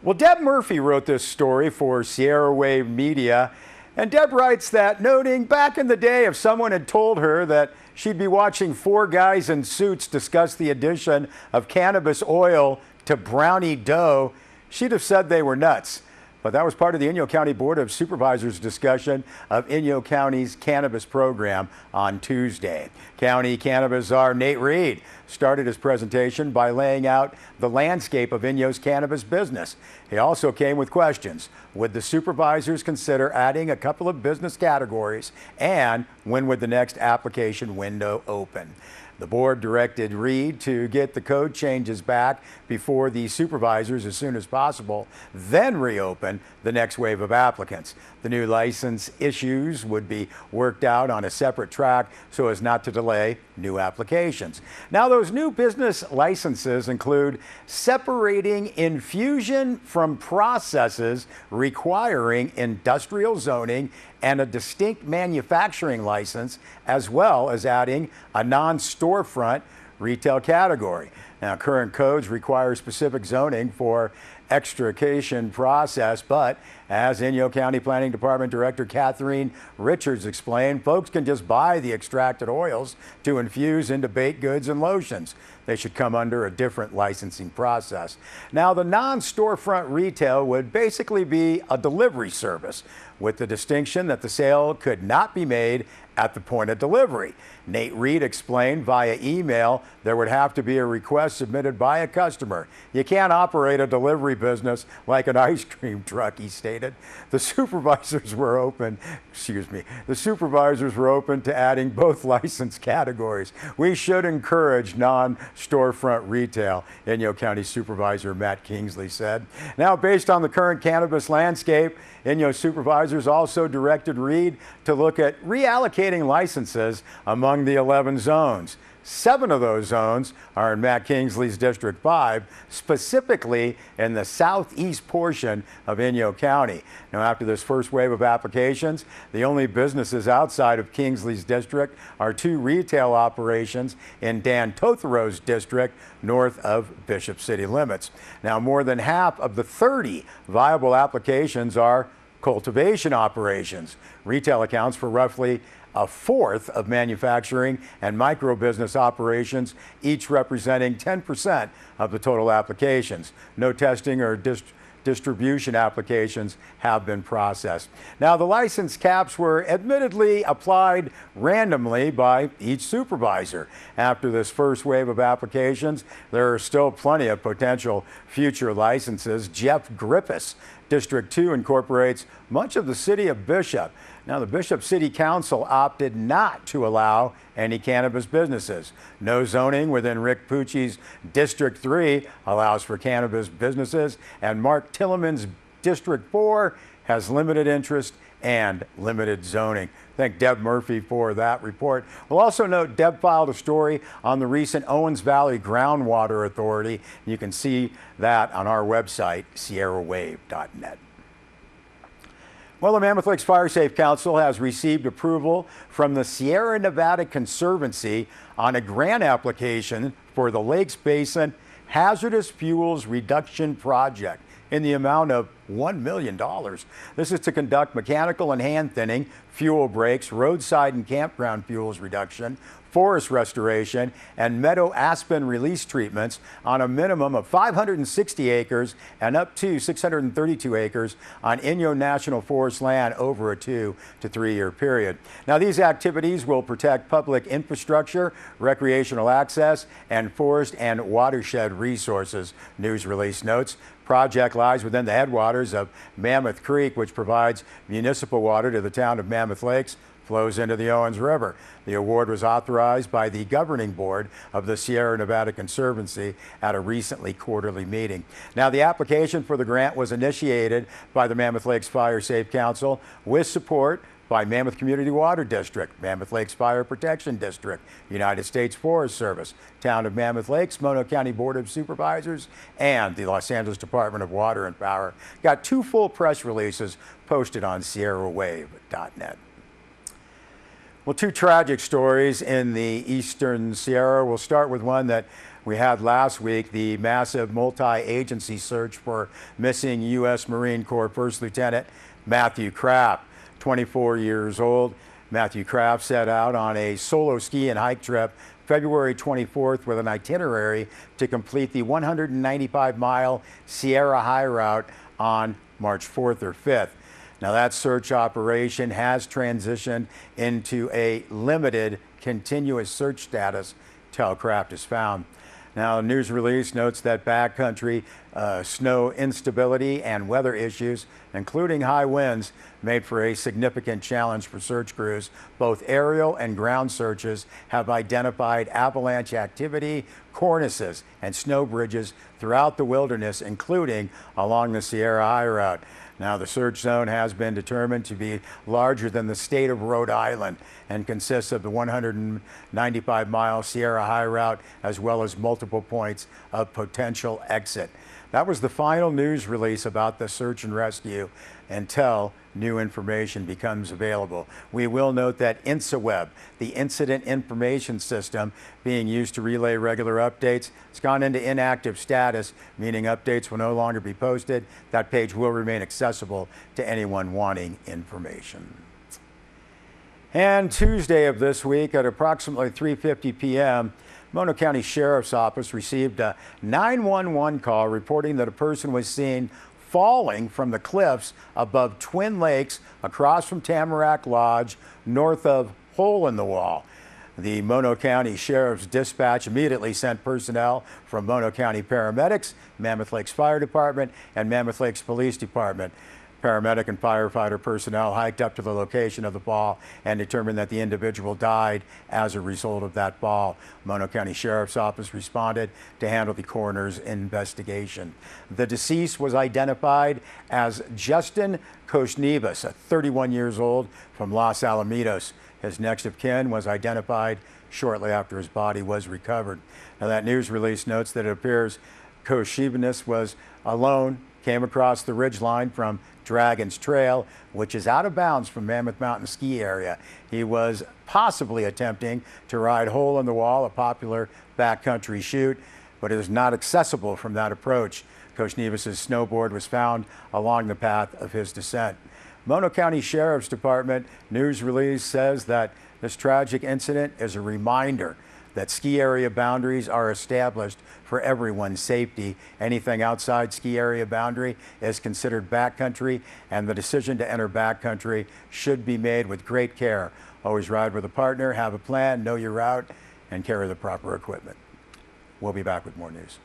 Well, Deb Murphy wrote this story for Sierra Wave Media, and Deb writes that, noting back in the day, if someone had told her that she'd be watching four guys in suits discuss the addition of cannabis oil to brownie dough, she'd have said they were nuts. But that was part of the Inyo County Board of Supervisors discussion of Inyo County's cannabis program on Tuesday. County Cannabis Czar Nate Reed started his presentation by laying out the landscape of Inyo's cannabis business. He also came with questions. Would the supervisors consider adding a couple of business categories? And when would the next application window open? The board directed Reed to get the code changes back before the supervisors as soon as possible, then reopen the next wave of applicants. The new license issues would be worked out on a separate track so as not to delay new applications. Now, those new business licenses include separating infusion from processes requiring industrial zoning and a distinct manufacturing license, as well as adding a non-storefront retail category. Now, current codes require specific zoning for extraction process, but as Inyo County Planning Department Director Catherine Richards explained, folks can just buy the extracted oils to infuse into baked goods and lotions. They should come under a different licensing process. Now, the non-storefront retail would basically be a delivery service, with the distinction that the sale could not be made at the point of delivery. Nate Reed explained via email there would have to be a request submitted by a customer. You can't operate a delivery business like an ice cream truck, he stated. The supervisors were open to adding both license categories. We should encourage non-storefront retail, Inyo County Supervisor Matt Kingsley said. Now, based on the current cannabis landscape, Inyo supervisors also directed Reed to look at reallocating licenses among the 11 zones. 7 of those zones are in Matt Kingsley's District 5, specifically in the southeast portion of Inyo County. Now, after this first wave of applications, the only businesses outside of Kingsley's district are 2 retail operations in Dan Tothero's district north of Bishop City limits. Now, more than half of the 30 viable applications are cultivation operations. Retail accounts for roughly a fourth of manufacturing and micro business operations, each representing 10% of the total applications. No testing or distribution applications have been processed. Now, the license caps were admittedly applied randomly by each supervisor. After this first wave of applications, there are still plenty of potential future licenses. Jeff Griffiths, District 2, incorporates much of the city of Bishop. Now, the Bishop City Council opted not to allow any cannabis businesses. No zoning within Rick Pucci's District 3 allows for cannabis businesses, and Mark Tilleman's District 4 has limited interest and limited zoning. Thank Deb Murphy for that report. We'll also note Deb filed a story on the recent Owens Valley Groundwater Authority. You can see that on our website, sierrawave.net. Well, the Mammoth Lakes Fire Safe Council has received approval from the Sierra Nevada Conservancy on a grant application for the Lakes Basin Hazardous Fuels Reduction Project in the amount of $1 million. This is to conduct mechanical and hand thinning, fuel breaks, roadside and campground fuels reduction, forest restoration, and meadow aspen release treatments on a minimum of 560 acres and up to 632 acres on Inyo National Forest land over a 2 to 3 year period. Now, these activities will protect public infrastructure, recreational access, and forest and watershed resources, news release notes. Project lies within the headwaters of Mammoth Creek, which provides municipal water to the town of Mammoth Lakes, flows into the Owens River. The award was authorized by the governing board of the Sierra Nevada Conservancy at a recently quarterly meeting. Now, the application for the grant was initiated by the Mammoth Lakes Fire Safe Council with support by Mammoth Community Water District, Mammoth Lakes Fire Protection District, United States Forest Service, Town of Mammoth Lakes, Mono County Board of Supervisors, and the Los Angeles Department of Water and Power. Got 2 full press releases posted on sierrawave.net. Well, two tragic stories in the eastern Sierra. We'll start with one that we had last week, the massive multi-agency search for missing U.S. Marine Corps First Lieutenant Matthew Kraft, 24 years old. Matthew Kraft set out on a solo ski and hike trip February 24th with an itinerary to complete the 195-mile Sierra High route on March 4th or 5th. Now that search operation has transitioned into a limited continuous search status till Kraft is found. Now, a news release notes that backcountry snow instability and weather issues, including high winds, made for a significant challenge for search crews. Both aerial and ground searches have identified avalanche activity, cornices, and snow bridges throughout the wilderness, including along the Sierra High route. Now, the search zone has been determined to be larger than the state of Rhode Island and consists of the 195-mile Sierra High route as well as multiple points of potential exit. That was the final news release about the search and rescue until new information becomes available. We will note that InsaWeb, the Incident Information System being used to relay regular updates, has gone into inactive status, meaning updates will no longer be posted. That page will remain accessible to anyone wanting information. And Tuesday of this week at approximately 3:50 p.m., Mono County Sheriff's Office received a 911 call reporting that a person was seen falling from the cliffs above Twin Lakes across from Tamarack Lodge north of Hole in the Wall. The Mono County Sheriff's Dispatch immediately sent personnel from Mono County Paramedics, Mammoth Lakes Fire Department, and Mammoth Lakes Police Department. Paramedic and firefighter personnel hiked up to the location of the fall and determined that the individual died as a result of that fall. Mono County Sheriff's Office responded to handle the coroner's investigation. The deceased was identified as Justin Koshnevas, 31 years old, from Los Alamitos. His next of kin was identified shortly after his body was recovered. Now, that news release notes that it appears Koshnevas was alone, came across the ridgeline from Dragon's Trail, which is out of bounds from Mammoth Mountain ski area. He was possibly attempting to ride Hole in the Wall, a popular backcountry chute, but it is not accessible from that approach. Koshnevas' snowboard was found along the path of his descent. Mono County Sheriff's Department news release says that this tragic incident is a reminder that ski area boundaries are established for everyone's safety. Anything outside ski area boundary is considered backcountry, and the decision to enter backcountry should be made with great care. Always ride with a partner, have a plan, know your route, and carry the proper equipment. We'll be back with more news.